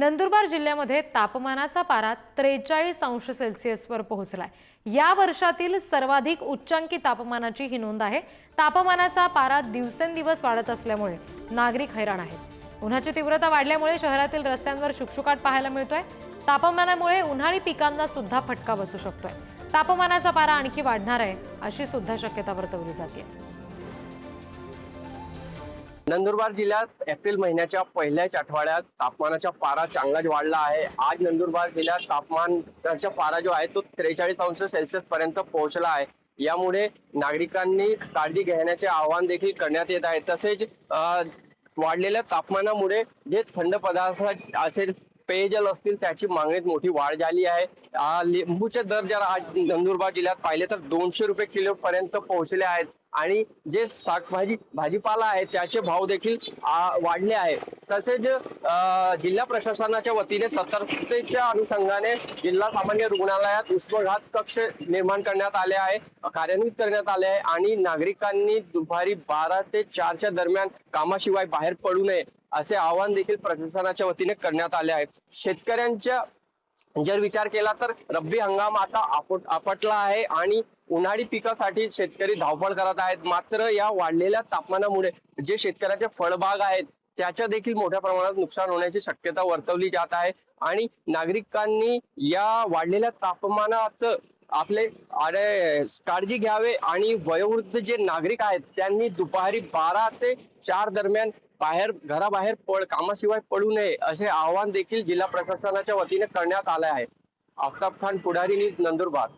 नंदुरबार जिल्ह्यामध्ये तापमानाचा पारा 43 अंश सेल्सिअसवर पोहोचलाय। या वर्षातील सर्वाधिक उच्चांकी तापमानाची ही नोंद आहे। तापमानाचा पारा दिवसेंदिवस वाढत असल्यामुळे नागरिक हैराण आहेत। उन्हाची तीव्रता वाढल्यामुळे शहरातील रस्त्यांवर शुकशुकाट पाहायला मिळतोय। तापमानामुळे उन्हाळी पिकांना सुद्धा फटका बसू शकतोय। तापमानाचा पारा आणखी वाढणार आहे अशी सुद्धा शक्यता वर्तवली जाते। नंदुरबार जिल्ह्यात एप्रिल महिन्याच्या पहिल्याच आठवड्यात तापमानाचा पारा चांगलाच वाढला आहे। आज नंदुरबार जिल्ह्यात तापमानाचा पारा जो आहे तो 43 अंश सेल्सिअस पर्यंत पोहोचला आहे। यामुळे नागरिकांनी काळजी घेण्याचे आवाहन देखील करण्यात येत आहे। तसेच वाढलेल्या तापमानामुळे जे थंड पदार्थ असेल, पेयजल असतील, त्याची मागणीत मोठी वाढ झाली आहे। लिंबूचे दर जर आज नंदुरबार जिल्ह्यात पाहिले तर 200 रुपये किलो पर्यंत पोहोचले आहेत आणि जे भाजीपाला आहे त्याचे भाव देखील वाढले आहेत। तसेच जिल्हा प्रशासनाच्या वतीने सतर्कतेच्या अनुषंगाने जिल्हा सामान्य रुग्णालयात उष्माघात कक्ष निर्माण करण्यात आले आहे, कार्यान्वित करण्यात आले आहे आणि नागरिकांनी दुपारी 12 ते 4च्या दरम्यान कामाशिवाय बाहेर पडू नये असे आवाहन देखील प्रशासनाच्या वतीने करण्यात आले आहे। शेतकऱ्यांच्या जर विचार केला तर रब्बी हंगाम आता आपटला आहे आणि उन्हाळी पिकासाठी शेतकरी धावपळ करत आहेत। मात्र या वाढलेल्या तापमानामुळे जे शेतकऱ्याचे फळबाग आहेत त्याच्या देखील मोठ्या प्रमाणात नुकसान होण्याची शक्यता वर्तवली जात आहे आणि नागरिकांनी या वाढलेल्या तापमानात आपले काळजी घ्यावे आणि वयोवृद्ध जे नागरिक आहेत त्यांनी दुपारी 12 ते 4 दरम्यान घराबाहेर कामाशिवाय पडू नये असे आवाहन देखील जिल्हा प्रशासनाच्या वतीने करण्यात आले आहे। आफ्ताब खान, पुढारी न्यूज, नंदुरबार।